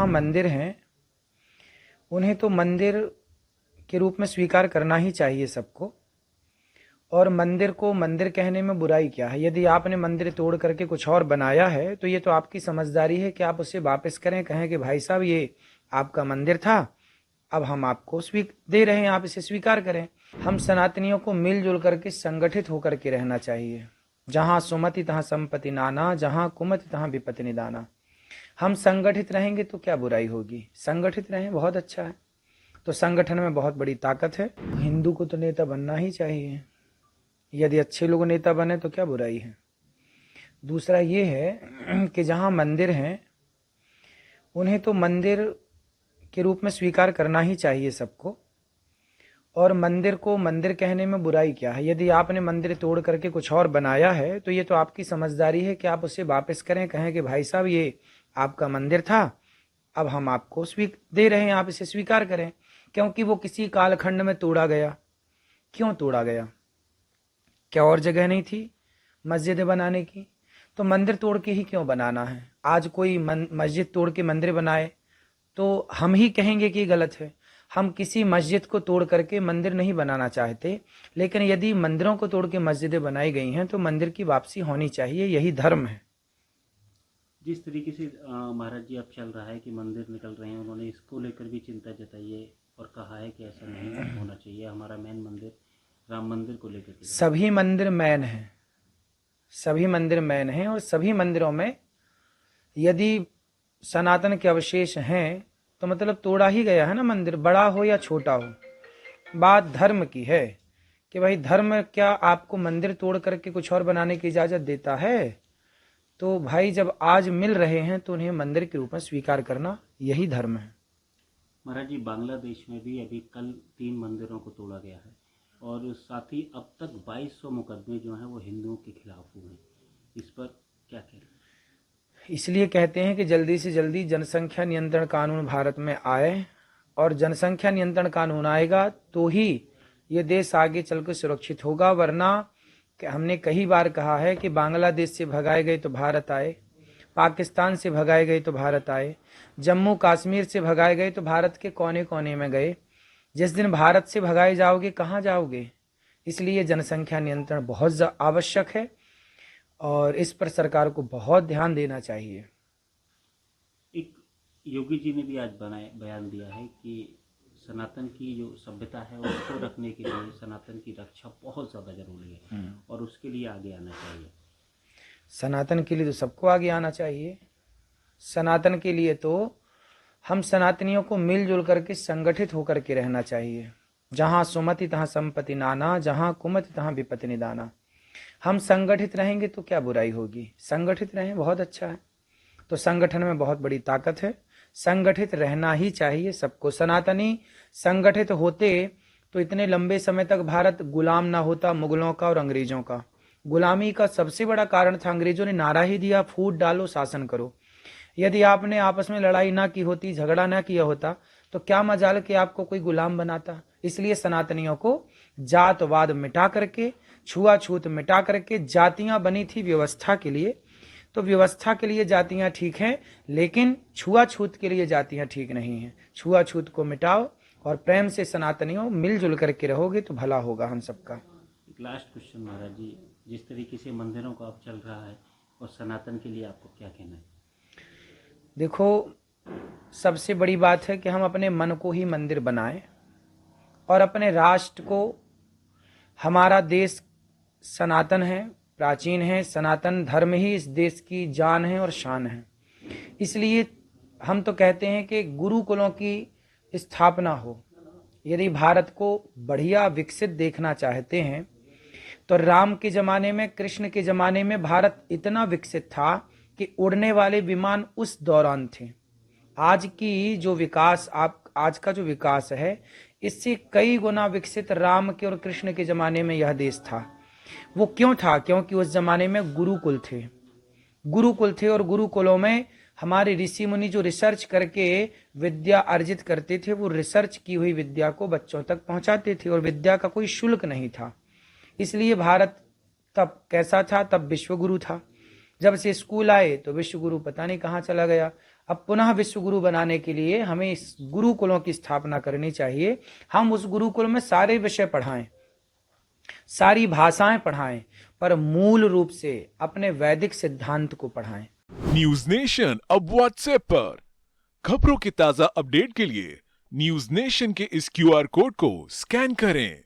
जहाँ मंदिर हैं उन्हें तो मंदिर के रूप में स्वीकार करना ही चाहिए सबको। और मंदिर को मंदिर कहने में बुराई क्या है? यदि आपने मंदिर तोड़ करके कुछ और बनाया है तो ये तो आपकी समझदारी है कि आप उसे वापस करें, कहें कि भाई साहब ये आपका मंदिर था, अब हम आपको दे रहे हैं, आप इसे स्वीकार करें। हम सनातनियों को मिलजुल करके संगठित होकर के रहना चाहिए। जहाँ सुमति तहाँ संपत्ति नाना, जहाँ कुमति तहाँ विपत्ति निदाना। हम संगठित रहेंगे तो क्या बुराई होगी? संगठित रहें, बहुत अच्छा है। तो संगठन में बहुत बड़ी ताकत है। हिंदू को तो नेता बनना ही चाहिए। यदि अच्छे लोग नेता बने तो क्या बुराई है? दूसरा ये है कि जहाँ मंदिर हैं उन्हें तो मंदिर के रूप में स्वीकार करना ही चाहिए सबको। और मंदिर को मंदिर कहने में बुराई क्या है? यदि आपने मंदिर तोड़ करके कुछ और बनाया है तो ये तो आपकी समझदारी है कि आप उसे वापस करें, कहें कि भाई साहब ये आपका मंदिर था, अब हम आपको दे रहे हैं, आप इसे स्वीकार करें। क्योंकि वो किसी कालखंड में तोड़ा गया। क्यों तोड़ा गया? क्या और जगह नहीं थी मस्जिदें बनाने की? तो मंदिर तोड़ के ही क्यों बनाना है? आज कोई मस्जिद तोड़ के मंदिर बनाए तो हम ही कहेंगे कि गलत है। हम किसी मस्जिद को तोड़ करके मंदिर नहीं बनाना चाहते, लेकिन यदि मंदिरों को तोड़ के मस्जिदें बनाई गई हैं तो मंदिर की वापसी होनी चाहिए, यही धर्म है। जिस तरीके से महाराज जी अब चल रहा है कि मंदिर निकल रहे हैं, उन्होंने इसको लेकर भी चिंता जताई है और कहा है कि ऐसा नहीं होना चाहिए। हमारा मेन मंदिर राम मंदिर को लेकर के सभी मंदिर मैन हैं, सभी मंदिर मैन हैं। और सभी मंदिरों में यदि सनातन के अवशेष हैं तो मतलब तोड़ा ही गया है ना मंदिर, बड़ा हो या छोटा हो। बात धर्म की है कि भाई धर्म क्या आपको मंदिर तोड़ करके कुछ और बनाने की इजाजत देता है? तो भाई जब आज मिल रहे हैं तो उन्हें मंदिर के रूप में स्वीकार करना, यही धर्म है। महाराज जी, बांग्लादेश में भी अभी कल 3 मंदिरों को तोड़ा गया है और साथ ही अब तक 2200 मुकदमे जो हैं वो हिंदुओं के खिलाफ हुए हैं। इस पर क्या कह रहे हैं? इसलिए कहते हैं कि जल्दी से जल्दी जनसंख्या नियंत्रण कानून भारत में आए, और जनसंख्या नियंत्रण कानून आएगा तो ही ये देश आगे चलकर सुरक्षित होगा। वरना हमने कई बार कहा है कि बांग्लादेश से भगाए गए तो भारत आए, पाकिस्तान से भगाए गए तो भारत आए, जम्मू कश्मीर से भगाए गए तो भारत के कोने कोने में गए। जिस दिन भारत से भगाए जाओगे कहाँ जाओगे? इसलिए जनसंख्या नियंत्रण बहुत आवश्यक है और इस पर सरकार को बहुत ध्यान देना चाहिए। एक योगी जी ने भी आज बयान दिया है कि सनातन की जो सभ्यता है उसको रखने के लिए सनातन की रक्षा बहुत ज़्यादा जरूरी है और उसके लिए आगे आना चाहिए। सनातन के लिए तो सबको आगे आना चाहिए। सनातन के लिए तो हम सनातनियों को मिलजुल करके संगठित होकर के रहना चाहिए। जहाँ सुमति तहाँ संपत्ति नाना, जहाँ कुमति तहाँ विपत्ति निदाना। हम संगठित रहेंगे तो क्या बुराई होगी? संगठित रहें, बहुत अच्छा है। तो संगठन में बहुत बड़ी ताकत है। संगठित रहना ही चाहिए सबको। सनातनी संगठित होते तो इतने लंबे समय तक भारत गुलाम ना होता मुगलों का और अंग्रेजों का। गुलामी का सबसे बड़ा कारण था, अंग्रेजों ने नारा ही दिया, फूट डालो शासन करो। यदि आपने आपस में लड़ाई ना की होती, झगड़ा ना किया होता, तो क्या मजाल कि आपको कोई गुलाम बनाता। इसलिए सनातनियों को जातवाद मिटा करके, छुआछूत मिटा करके, जातियां बनी थी व्यवस्था के लिए, तो व्यवस्था के लिए जातियां ठीक हैं, लेकिन छुआछूत के लिए जातियां ठीक नहीं हैं। छुआछूत को मिटाओ और प्रेम से सनातनियों मिलजुल करके रहोगे तो भला होगा हम सबका। एक लास्ट क्वेश्चन महाराज जी, जिस तरीके से मंदिरों का अब चल रहा है और सनातन के लिए आपको क्या कहना है? देखो, सबसे बड़ी बात है कि हम अपने मन को ही मंदिर बनाएं और अपने राष्ट्र को, हमारा देश सनातन है, प्राचीन है। सनातन धर्म ही इस देश की जान है और शान है। इसलिए हम तो कहते हैं कि गुरुकुलों की स्थापना हो। यदि भारत को बढ़िया विकसित देखना चाहते हैं तो राम के जमाने में, कृष्ण के जमाने में भारत इतना विकसित था कि उड़ने वाले विमान उस दौरान थे। आज की जो विकास, आज का जो विकास है, इससे कई गुना विकसित राम के और कृष्ण के जमाने में यह देश था। वो क्यों था? क्योंकि उस जमाने में गुरुकुल थे। गुरुकुल थे और गुरुकुलों में हमारे ऋषि मुनि जो रिसर्च करके विद्या अर्जित करते थे, वो रिसर्च की हुई विद्या को बच्चों तक पहुंचाते थे और विद्या का कोई शुल्क नहीं था। इसलिए भारत तब कैसा था? तब विश्वगुरु था। जब से स्कूल आए तो विश्वगुरु पता नहीं कहाँ चला गया। अब पुनः विश्व गुरु बनाने के लिए हमें इस गुरुकुलों की स्थापना करनी चाहिए। हम उस गुरुकुल में सारे विषय पढ़ाएं, सारी भाषाएं पढ़ाएं, पर मूल रूप से अपने वैदिक सिद्धांत को पढ़ाएं। न्यूज नेशन अब व्हाट्सएप पर खबरों के ताजा अपडेट के लिए न्यूज नेशन के इस QR कोड को स्कैन करें।